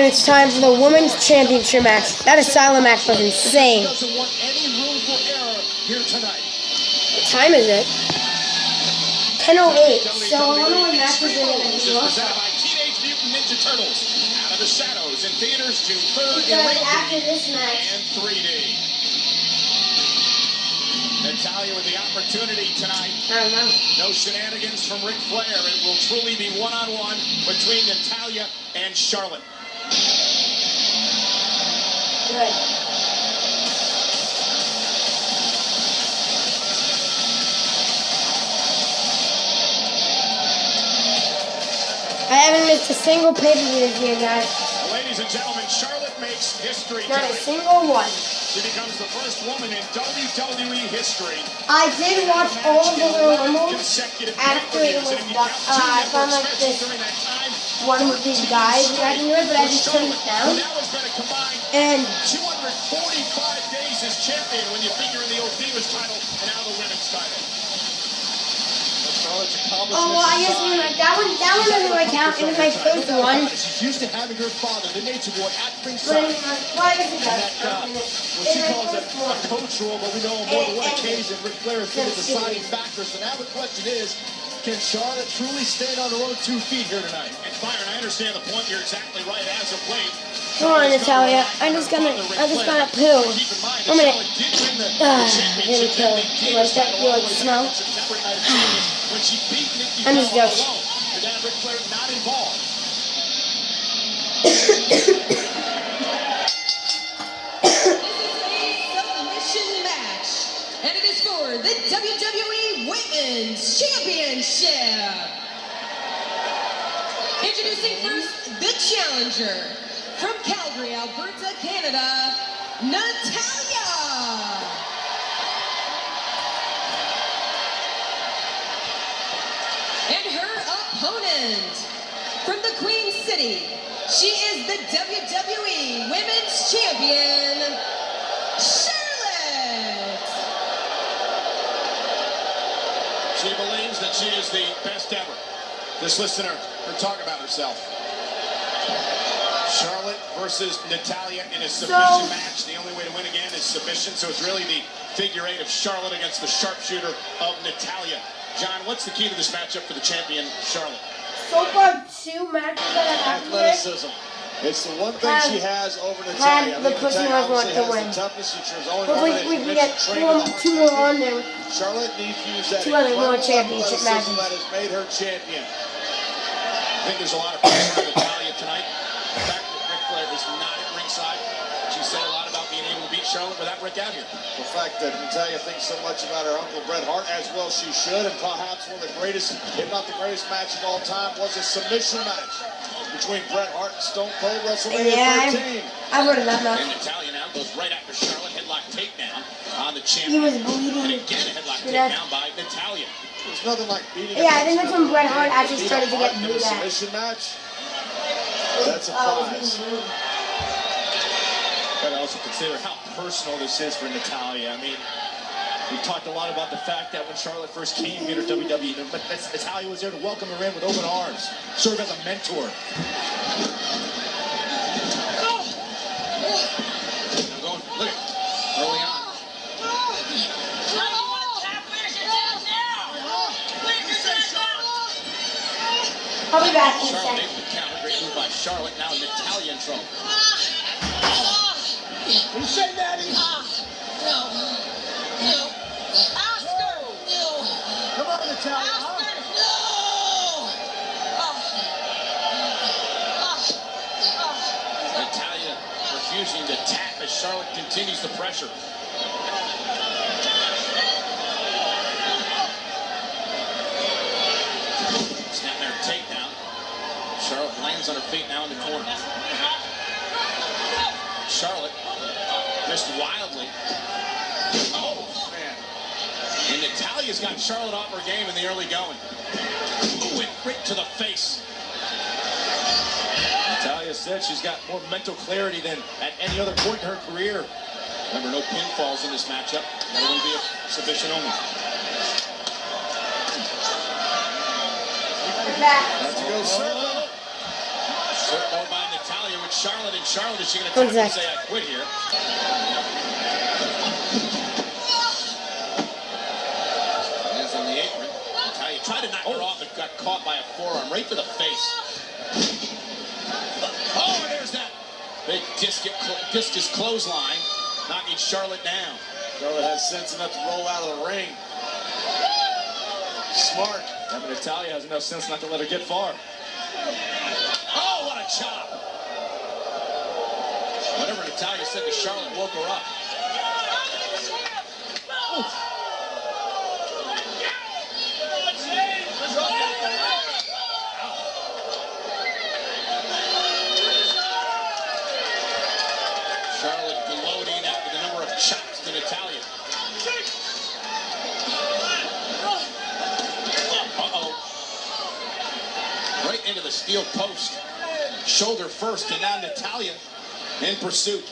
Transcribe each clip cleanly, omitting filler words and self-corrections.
It's time for the Women's Championship match. That Asylum match was insane. What time is it? 10:08. So I wonder what matches they're going to do. Teenage Mutant Ninja Turtles out of the shadows in theaters June 3rd after this match and 3D. Natalya with the opportunity tonight. I don't know. No shenanigans from Ric Flair. It will truly be one-on-one between Natalya and Charlotte. Good. I haven't missed a single pay-per-view this year, guys. Ladies and gentlemen, Charlotte makes history. Not a single one. She becomes the first woman in WWE history. I did watch all of the Royal Rumbles after it was done. I found like this one with these guys reacting to it, but I just couldn't count. And 245 days as champion when you figure in the old Divas title and now the women's title. Oh, well, I guess that one doesn't really count. It was my first one. She's used to having her father, the nature boy, at Well, ringside. I guess it does. She calls it a coach role, but we know on more than one occasion Ric Flair has been the deciding factor. So now the question is, can Charlotte truly stand on her own 2 feet here tonight? And Byron, I understand the point. You're exactly right. As of late, come on, Natalya. I just gotta poo. I'm gonna. Here we go. You like that? You like the smell? I'm just joking. Ric Flair not involved. Submission match, and it is for the WWE Women's Championship. Introducing first the challenger from Calgary, Alberta, Canada, Natalya. And her opponent from the Queen City, she is the WWE Women's Champion, Charlotte. She believes that she is the best ever. Just listen to her talk about herself. Charlotte versus Natalya in a submission match. The only way to win again is submission, so it's really the figure 8 of Charlotte against the sharpshooter of Natalya. John, what's the key to this matchup for the champion, Charlotte? So far, 2 matches that have happened here. Athleticism. It's the one thing she has over Natalya. The person who wants to win. Hopefully we can get 2 more on there. Charlotte needs to use that 2 other more championship matches. that has made her champion. I think there's a lot of pressure on Natalya tonight. The fact that Ric Flair is not at ringside. She said a lot about being able to beat Charlotte without Rick out here. The fact that Natalya thinks so much about her uncle Bret Hart, as well she should, and perhaps one of the greatest, if not the greatest match of all time, was a submission match between Bret Hart and Stone Cold WrestleMania 13. I've heard of that match. And Natalya now goes right after Charlotte, headlock takedown on the champion. He was bleeding. And again a headlock takedown by Natalya. There's nothing like beating. Yeah, I think that's when Bret Hart actually started to get in a booed at. submission match. That's a prize. But also consider how personal this is for Natalya. I mean, we talked a lot about the fact that when Charlotte first came here to WWE, but Natalya was there to welcome her in with open arms, serve as a mentor. Look at early on. I'll be back in a Charlotte second. able to counter. Great move by Charlotte. Now Natalya in trouble. You say, Daddy? No. Oscar! No. Come on, Natalya. Oscar! No. Natalya refusing to tap as Charlotte continues the pressure. Snap there, takedown. Charlotte lands on her feet now in the corner. Charlotte missed wildly. Oh, man. And Natalya's got Charlotte off her game in the early going. Ooh, and right to the face. Natalya said she's got more mental clarity than at any other point in her career. Remember, no pinfalls in this matchup. That will be a submission only. Back. Let's go, sir. Circle by Natalya with Charlotte, and Charlotte, is she going to One tap and sec. say, I quit here? Hands on the apron. Natalya tried to knock her off, but got caught by a forearm right to the face. Oh, there's that big discus clothesline, knocking Charlotte down. Charlotte has sense enough to roll out of the ring. Smart. Yeah, but Natalya has enough sense not to let her get far. Oh, what a chop. Whatever Natalya said to Charlotte woke her up. Oof. Charlotte gloating after the number of chops to Natalya. Uh-oh. Right into the steel post. Shoulder first, and now Natalya in pursuit.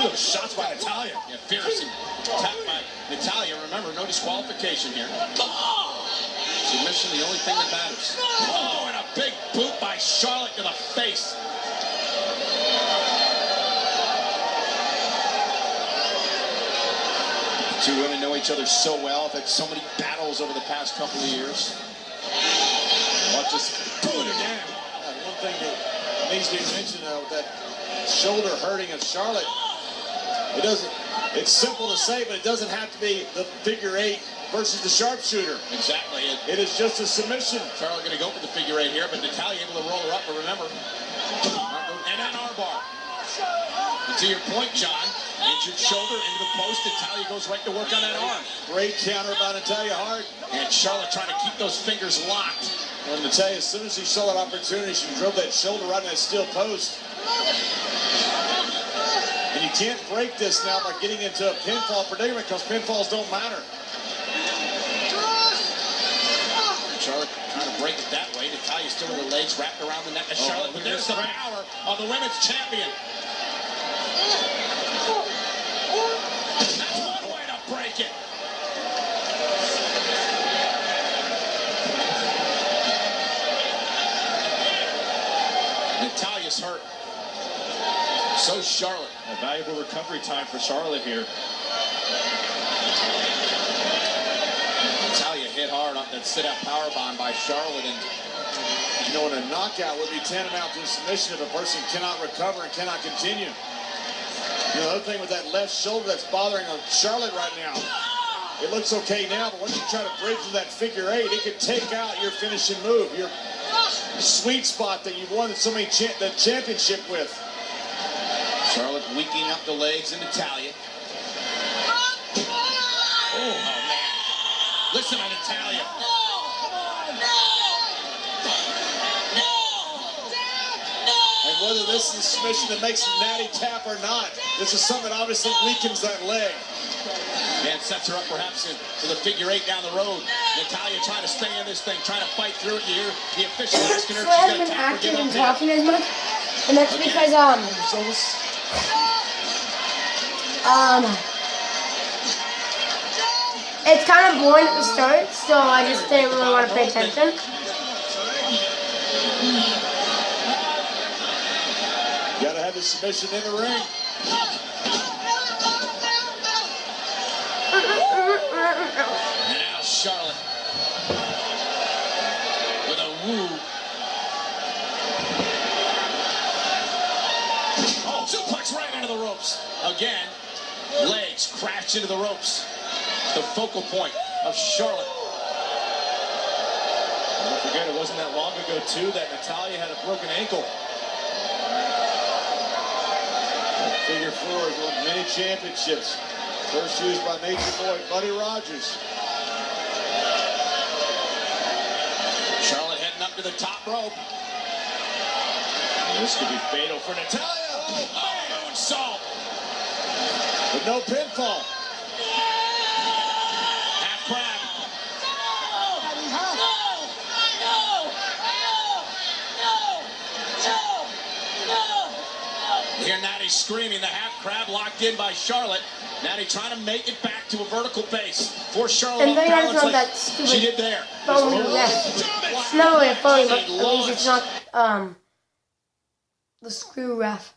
Ooh, shots by Natalya. Yeah, fierce and tapped by Natalya. Remember, no disqualification here. Submission, the only thing that matters. Oh, and a big boot by Charlotte to the face. The two women know each other so well. They've had so many battles over the past couple of years. Watch us pull it down. One thing that needs to be mentioned, that shoulder hurting of Charlotte, it's simple to say, but it doesn't have to be the figure eight versus the sharpshooter. Exactly. It is just a submission. Charlotte going to go for the figure eight here, but Natalya able to roll her up, but remember. And an armbar. And to your point, John, injured shoulder into the post. Natalya goes right to work on that arm. Great counter by Natalya Hart. And Charlotte trying to keep those fingers locked. Well, Natalya, as soon as she saw that opportunity, she drove that shoulder right in that steel post. And you can't break this now by getting into a pinfall predicament, because pinfalls don't matter. Charlotte trying to break it that way. Natalya still with her legs wrapped around the neck of Charlotte, but there's the power of the women's champion. That's one way to break it. Natalya's hurt. So Charlotte. A valuable recovery time for Charlotte here. Natalya hit hard on that sit-out powerbomb by Charlotte, and You know, and a knockout would be tantamount to a submission if a person cannot recover and cannot continue. You know, the other thing with that left shoulder that's bothering on Charlotte right now, it looks okay now, but once you try to break through that figure eight, it could take out your finishing move, your sweet spot that you've won so many the championship with. Charlotte weakening up the legs in Natalya. Oh, man. Listen to Natalya. And whether this is a submission that makes a natty tap or not, this is something that obviously weakens that leg. And sets her up perhaps for the figure eight down the road. Natalya trying to stay in this thing, trying to fight through it. You hear the official asking her if I she's haven't going to been tap or active give and up. talking as much, and that's because it's kind of boring at the start, so I just didn't really want to pay attention. You gotta have the submission in the ring. And now Charlotte with a woo. Oh, suplex right into the ropes. Again, legs crash into the ropes. The focal point of Charlotte. Don't forget, it wasn't that long ago, too, that Natalya had a broken ankle. Figure four has won many championships. First used by Nature Boy Buddy Rogers. Charlotte heading up to the top rope. And this could be fatal for Natalya. Oh, moonsault. But no pinfall. Half crab. You hear Natty screaming. The half crab locked in by Charlotte. Natty trying to make it back to a vertical base. For Charlotte, And thank God it's not like that she stupid did there. phony ref. It's not really a phony, but at least it's not the screw ref.